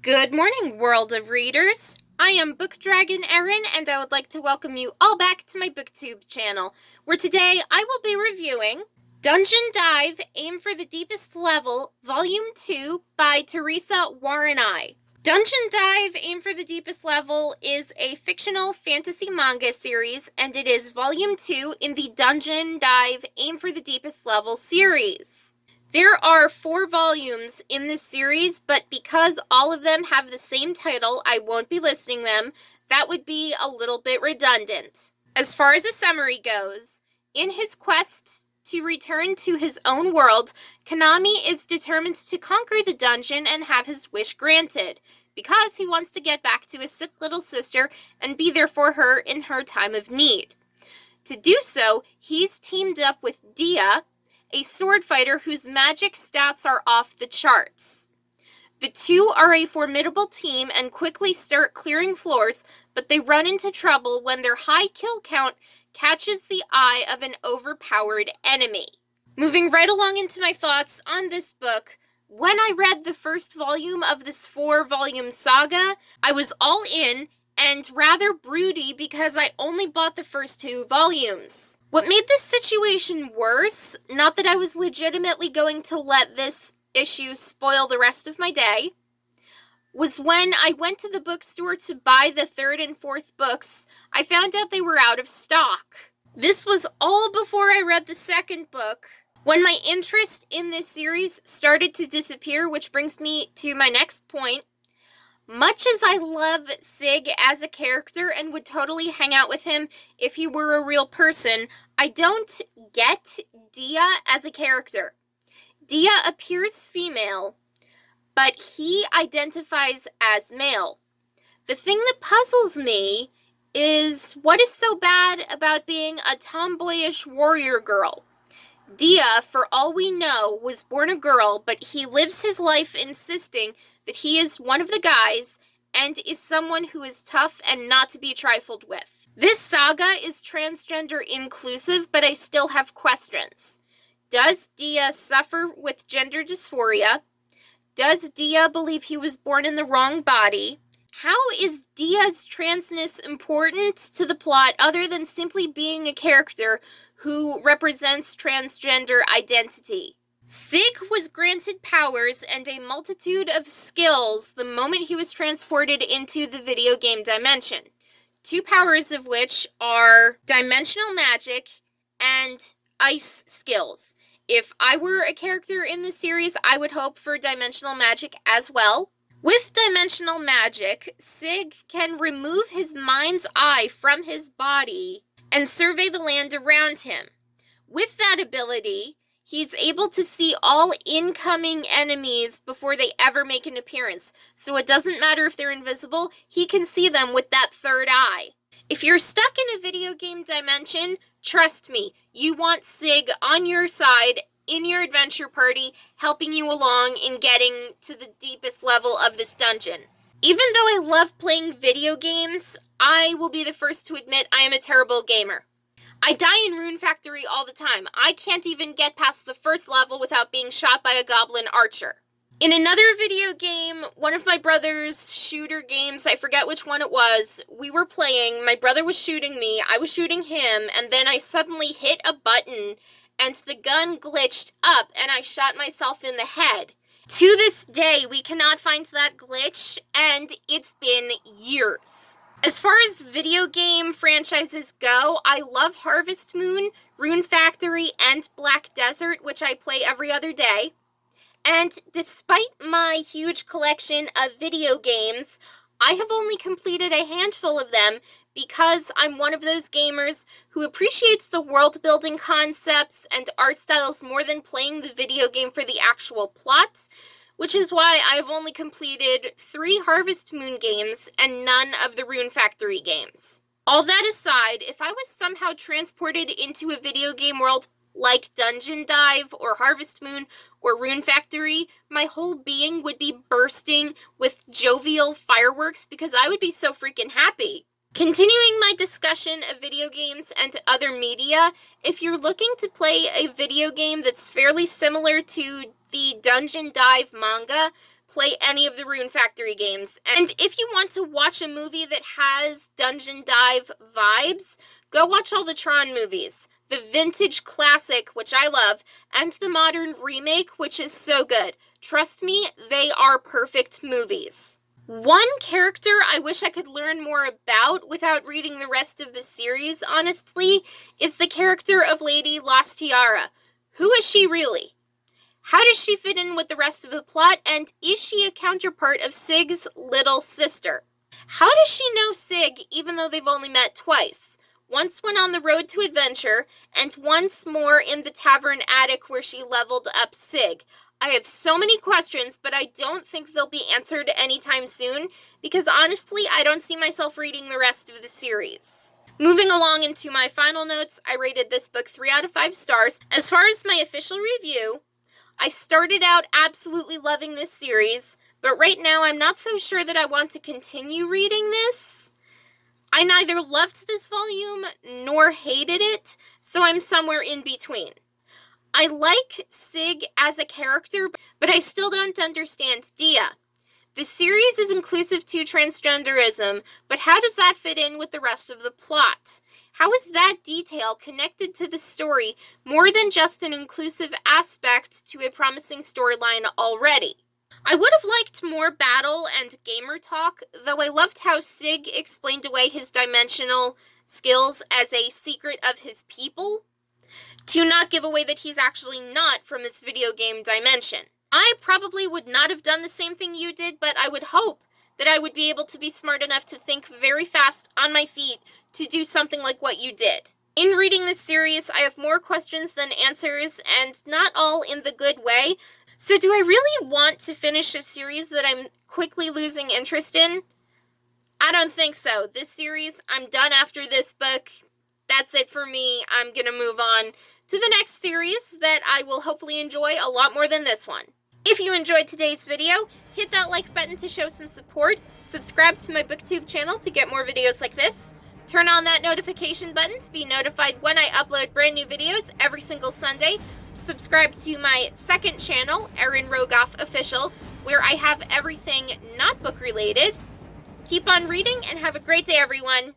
Good morning, world of readers. I am Book Dragon Erin, and I would like to welcome you all back to my booktube channel, where today I will be reviewing Dungeon Dive, Aim for the Deepest Level, Volume 2 by Tarisa Warinai. Dungeon Dive, Aim for the Deepest Level is a fictional fantasy manga series, and it is Volume 2 in the Dungeon Dive, Aim for the Deepest Level series. There are 4 volumes in this series, but because all of them have the same title, I won't be listing them. That would be a little bit redundant. As far as a summary goes, in his quest to return to his own world, Konami is determined to conquer the dungeon and have his wish granted, because he wants to get back to his sick little sister and be there for her in her time of need. To do so, he's teamed up with Dia, a sword fighter whose magic stats are off the charts. The two are a formidable team and quickly start clearing floors, but they run into trouble when their high kill count catches the eye of an overpowered enemy. Moving right along into my thoughts on this book, when I read the first volume of this 4-volume saga, I was all in and rather broody because I only bought the first 2 volumes. What made this situation worse, not that I was legitimately going to let this issue spoil the rest of my day, was when I went to the bookstore to buy the 3rd and 4th books, I found out they were out of stock. This was all before I read the 2nd book, when my interest in this series started to disappear, which brings me to my next point. Much as I love Sig as a character and would totally hang out with him if he were a real person, I don't get Dia as a character. Dia appears female, but he identifies as male. The thing that puzzles me is what is so bad about being a tomboyish warrior girl. Dia, for all we know, was born a girl, but he lives his life insisting that he is one of the guys and is someone who is tough and not to be trifled with. This saga is transgender inclusive, but I still have questions. Does Dia suffer with gender dysphoria? Does Dia believe he was born in the wrong body? How is Dia's transness important to the plot other than simply being a character who represents transgender identity? Sig was granted powers and a multitude of skills the moment he was transported into the video game dimension. 2 powers of which are dimensional magic and ice skills. If I were a character in this series, I would hope for dimensional magic as well. With dimensional magic, Sig can remove his mind's eye from his body and survey the land around him. With that ability, he's able to see all incoming enemies before they ever make an appearance, so it doesn't matter if they're invisible, he can see them with that 3rd eye. If you're stuck in a video game dimension, trust me, you want Sig on your side in your adventure party, helping you along in getting to the deepest level of this dungeon. Even though I love playing video games, I will be the first to admit I am a terrible gamer. I die in Rune Factory all the time. I can't even get past the 1st level without being shot by a goblin archer. In another video game, one of my brother's shooter games, I forget which one it was, we were playing, my brother was shooting me, I was shooting him, and then I suddenly hit a button and the gun glitched up and I shot myself in the head. To this day, we cannot find that glitch, and it's been years. As far as video game franchises go, I love Harvest Moon, Rune Factory, and Black Desert, which I play every other day. And despite my huge collection of video games, I have only completed a handful of them because I'm one of those gamers who appreciates the world-building concepts and art styles more than playing the video game for the actual plot, which is why I've only completed 3 Harvest Moon games and none of the Rune Factory games. All that aside, if I was somehow transported into a video game world like Dungeon Dive or Harvest Moon or Rune Factory, my whole being would be bursting with jovial fireworks because I would be so freaking happy. Continuing my discussion of video games and other media, if you're looking to play a video game that's fairly similar to the Dungeon Dive manga, play any of the Rune Factory games. And if you want to watch a movie that has Dungeon Dive vibes, go watch all the Tron movies. The vintage classic, which I love, and the modern remake, which is so good. Trust me, they are perfect movies. One character I wish I could learn more about without reading the rest of the series, honestly, is the character of Lady Lost Tiara. Who is she really? How does she fit in with the rest of the plot, and is she a counterpart of Sig's little sister? How does she know Sig, even though they've only met twice? Once when on the road to adventure, and once more in the tavern attic where she leveled up Sig. I have so many questions, but I don't think they'll be answered anytime soon, because honestly, I don't see myself reading the rest of the series. Moving along into my final notes, I rated this book 3 out of 5 stars. As far as my official review, I started out absolutely loving this series, but right now I'm not so sure that I want to continue reading this. I neither loved this volume nor hated it, so I'm somewhere in between. I like Sig as a character, but I still don't understand Dia. The series is inclusive to transgenderism, but how does that fit in with the rest of the plot? How is that detail connected to the story more than just an inclusive aspect to a promising storyline already? I would have liked more battle and gamer talk, though I loved how Sig explained away his dimensional skills as a secret of his people, to not give away that he's actually not from this video game dimension. I probably would not have done the same thing you did, but I would hope that I would be able to be smart enough to think very fast on my feet to do something like what you did. In reading this series, I have more questions than answers, and not all in the good way. So do I really want to finish a series that I'm quickly losing interest in? I don't think so. This series, I'm done after this book. That's it for me. I'm gonna move on to the next series that I will hopefully enjoy a lot more than this one. If you enjoyed today's video, hit that like button to show some support, subscribe to my booktube channel to get more videos like this, turn on that notification button to be notified when I upload brand new videos every single Sunday, subscribe to my second channel, Erin Rogoff Official, where I have everything not book related. Keep on reading and have a great day, everyone!